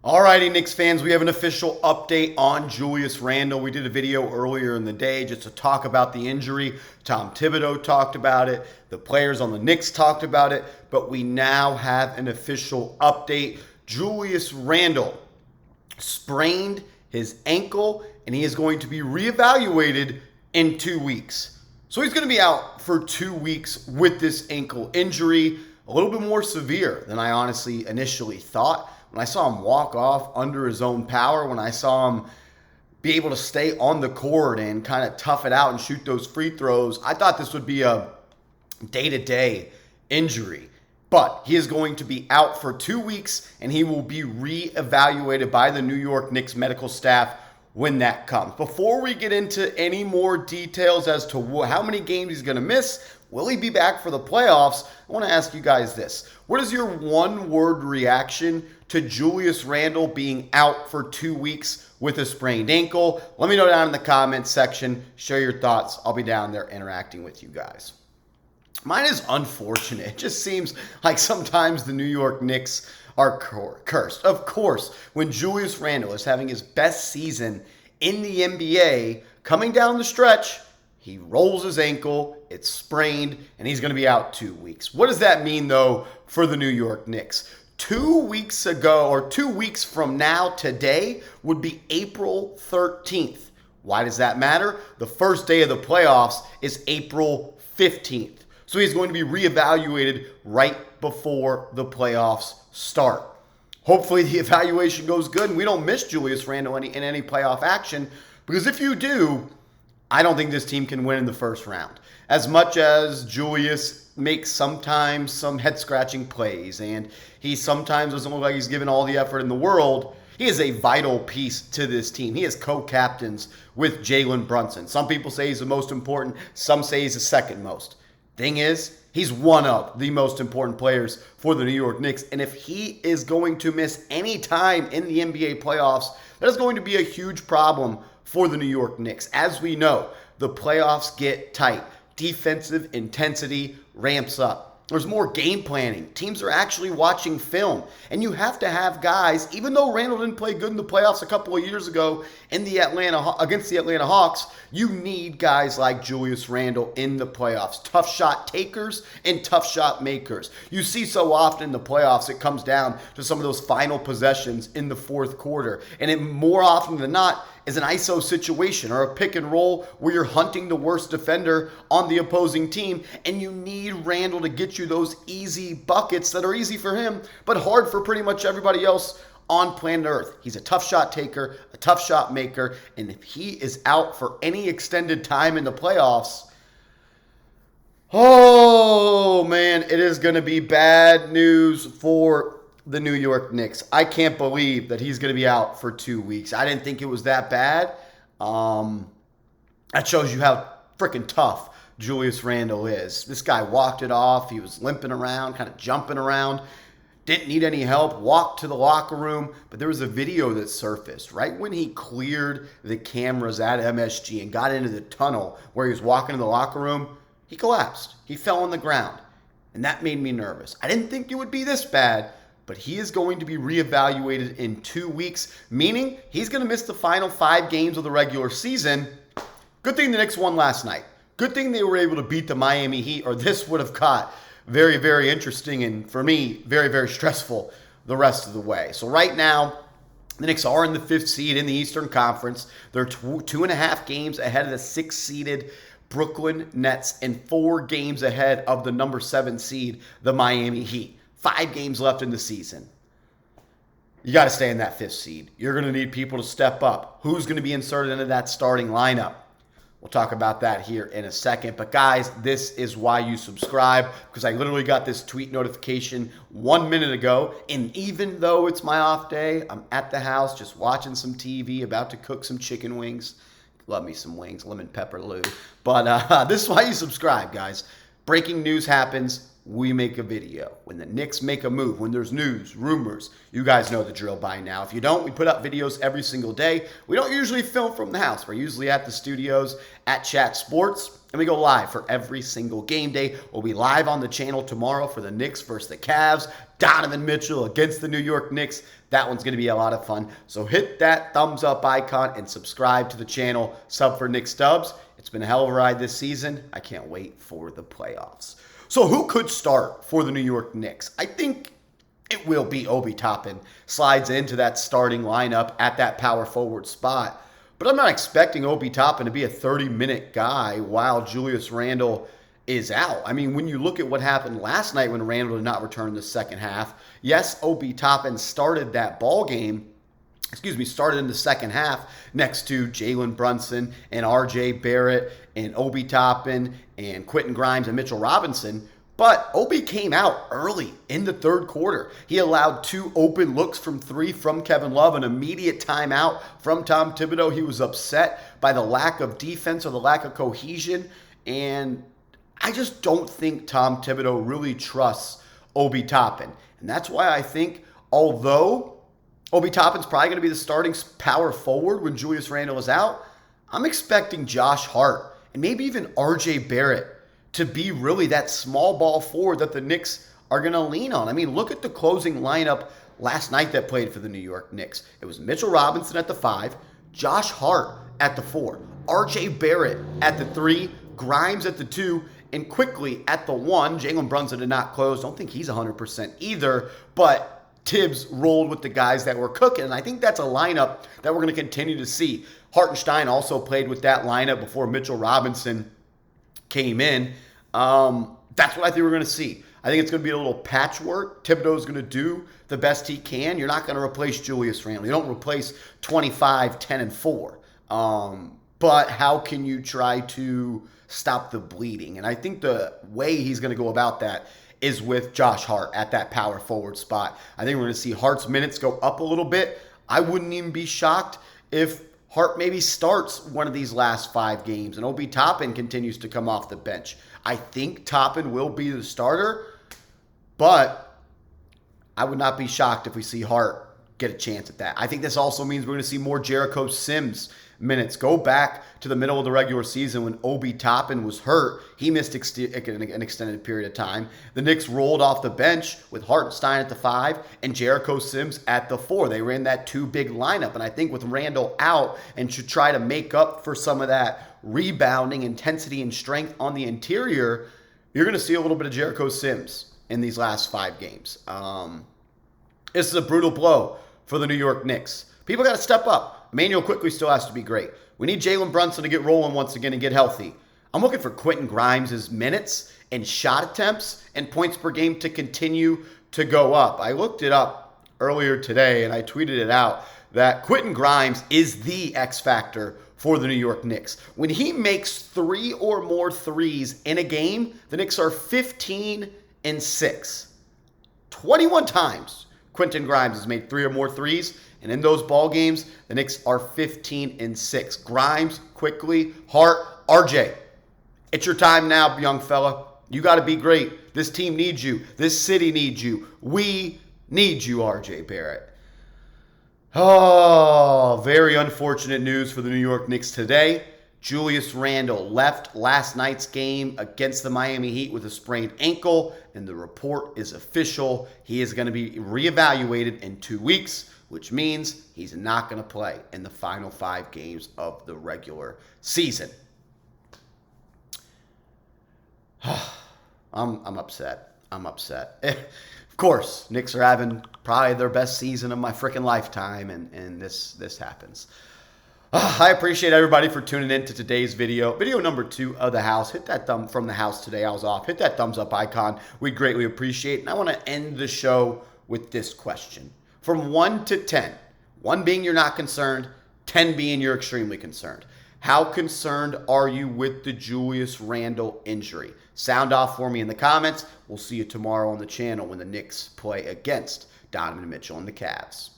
Alrighty, Knicks fans, we have an official update on Julius Randle. We did a video earlier in the day just to talk about the injury. Tom Thibodeau talked about it. The players on the Knicks talked about it. But we now have an official update. Julius Randle sprained his ankle, and he is going to be reevaluated in 2 weeks. So he's going to be out for 2 weeks with this ankle injury, a little bit more severe than I honestly initially thought. When I saw him walk off under his own power, when I saw him be able to stay on the court and kind of tough it out and shoot those free throws, I thought this would be a day-to-day injury. But he is going to be out for 2 weeks, and he will be reevaluated by the New York Knicks medical staff when that comes. Before we get into any more details as to how many games he's going to miss, will he be back for the playoffs, I want to ask you guys this. What is your one-word reaction to Julius Randle being out for 2 weeks with a sprained ankle? Let me know down in the comments section. Share your thoughts. I'll be down there interacting with you guys. Mine is unfortunate. It just seems like sometimes the New York Knicks are cursed. Of course, when Julius Randle is having his best season in the NBA, coming down the stretch, he rolls his ankle, it's sprained, and he's going to be out 2 weeks. What does that mean, though, for the New York Knicks? 2 weeks ago, or 2 weeks from now, today, would be April 13th. Why does that matter? The first day of the playoffs is April 15th. So he's going to be reevaluated right before the playoffs start. Hopefully the evaluation goes good and we don't miss Julius Randle in any playoff action, because if you do, I don't think this team can win in the first round. As much as Julius makes sometimes some head-scratching plays and he sometimes doesn't look like he's given all the effort in the world, he is a vital piece to this team. He is co-captains with Jalen Brunson. Some people say he's the most important. Some say he's the second most. Thing is, he's one of the most important players for the New York Knicks. And if he is going to miss any time in the NBA playoffs, that is going to be a huge problem for the New York Knicks. As we know, the playoffs get tight. Defensive intensity ramps up. There's more game planning. Teams are actually watching film. And you have to have guys, even though Randle didn't play good in the playoffs a couple of years ago against the Atlanta Hawks, you need guys like Julius Randle in the playoffs. Tough shot takers and tough shot makers. You see so often in the playoffs, it comes down to some of those final possessions in the fourth quarter. And it more often than not is an ISO situation or a pick and roll where you're hunting the worst defender on the opposing team, and you need Randle to get you those easy buckets that are easy for him, but hard for pretty much everybody else on planet Earth. He's a tough shot taker, a tough shot maker, and if he is out for any extended time in the playoffs, oh man, it is going to be bad news for the New York Knicks. I can't believe that he's going to be out for 2 weeks. I didn't think it was that bad. That shows you how freaking tough Julius Randle is. This guy walked it off. He was limping around, kind of jumping around. Didn't need any help. Walked to the locker room. But there was a video that surfaced right when he cleared the cameras at MSG and got into the tunnel where he was walking to the locker room. He collapsed. He fell on the ground. And that made me nervous. I didn't think it would be this bad. But he is going to be reevaluated in 2 weeks, meaning he's going to miss the final 5 games of the regular season. Good thing the Knicks won last night. Good thing they were able to beat the Miami Heat, or this would have got very, very interesting and, for me, very, very stressful the rest of the way. So right now, the Knicks are in the 5th seed in the Eastern Conference. They're 2.5 games ahead of the 6th-seeded Brooklyn Nets and 4 games ahead of the number 7 seed, the Miami Heat. 5 games left in the season. You got to stay in that 5th seed. You're going to need people to step up. Who's going to be inserted into that starting lineup? We'll talk about that here in a second. But guys, this is why you subscribe, because I literally got this tweet notification 1 minute ago. And even though it's my off day, I'm at the house just watching some TV, about to cook some chicken wings. Love me some wings, lemon pepper Lou. But this is why you subscribe, guys. Breaking news happens we make a video. When the Knicks make a move, when there's news, rumors, you guys know the drill by now. If you don't, we put up videos every single day. We don't usually film from the house. We're usually at the studios at Chat Sports, and we go live for every single game day. We'll be live on the channel tomorrow for the Knicks versus the Cavs. Donovan Mitchell against the New York Knicks. That one's going to be a lot of fun. So hit that thumbs up icon and subscribe to the channel. Sub for Knicks Dubs. It's been a hell of a ride this season. I can't wait for the playoffs. So who could start for the New York Knicks? I think it will be Obi Toppin. Slides into that starting lineup at that power forward spot. But I'm not expecting Obi Toppin to be a 30-minute guy while Julius Randle is out. I mean, when you look at what happened last night when Randle did not return in the second half, yes, Obi Toppin started that ball game, started in the second half next to Jalen Brunson and R.J. Barrett and Obi Toppin and Quentin Grimes and Mitchell Robinson. But Obi came out early in the third quarter. He allowed 2 open looks from 3 from Kevin Love, an immediate timeout from Tom Thibodeau. He was upset by the lack of defense or the lack of cohesion. And I just don't think Tom Thibodeau really trusts Obi Toppin. And that's why I think, although Obi Toppin's probably going to be the starting power forward when Julius Randle is out, I'm expecting Josh Hart and maybe even R.J. Barrett to be really that small ball forward that the Knicks are going to lean on. I mean, look at the closing lineup last night that played for the New York Knicks. It was Mitchell Robinson at the 5, Josh Hart at the 4, R.J. Barrett at the 3, Grimes at the 2, and quickly at the 1. Jalen Brunson did not close. Don't think he's 100% either, but Tibbs rolled with the guys that were cooking, and I think that's a lineup that we're going to continue to see. Hartenstein also played with that lineup before Mitchell Robinson came in. That's what I think we're going to see. I think it's going to be a little patchwork. Thibodeau's going to do the best he can. You're not going to replace Julius Randle. You don't replace 25, 10, and 4. But how can you try to stop the bleeding? And I think the way he's going to go about that is with Josh Hart at that power forward spot. I think we're going to see Hart's minutes go up a little bit. I wouldn't even be shocked if Hart maybe starts one of these last 5 games and Obi Toppin continues to come off the bench. I think Toppin will be the starter, but I would not be shocked if we see Hart get a chance at that. I think this also means we're going to see more Jericho Sims minutes. Go back to the middle of the regular season when Obi Toppin was hurt. He missed an extended period of time. The Knicks rolled off the bench with Hartenstein at the 5 and Jericho Sims at the 4. They ran that 2 big lineup. And I think with Randle out and to try to make up for some of that rebounding intensity and strength on the interior, you're going to see a little bit of Jericho Sims in these last 5 games. This is a brutal blow for the New York Knicks. People got to step up. Emmanuel quickly still has to be great. We need Jalen Brunson to get rolling once again and get healthy. I'm looking for Quentin Grimes' minutes and shot attempts and points per game to continue to go up. I looked it up earlier today and I tweeted it out that Quentin Grimes is the X factor for the New York Knicks. When he makes 3 or more threes in a game, the Knicks are 15-6. 21 times Quentin Grimes has made 3 or more threes. And in those ball games, the Knicks are 15-6. Grimes, quickly, Hart, RJ. It's your time now, young fella. You got to be great. This team needs you. This city needs you. We need you, RJ Barrett. Oh, very unfortunate news for the New York Knicks today. Julius Randle left last night's game against the Miami Heat with a sprained ankle, and the report is official. He is going to be reevaluated in 2 weeks, which means he's not going to play in the final 5 games of the regular season. I'm upset. I'm upset. Of course, Knicks are having probably their best season of my freaking lifetime, and this happens. I appreciate everybody for tuning in to today's video. Video number 2 of the house. Hit that thumb from the house today. I was off. Hit that thumbs up icon. We'd greatly appreciate it. And I want to end the show with this question. From 1 to 10, 1 being you're not concerned, 10 being you're extremely concerned. How concerned are you with the Julius Randle injury? Sound off for me in the comments. We'll see you tomorrow on the channel when the Knicks play against Donovan Mitchell and the Cavs.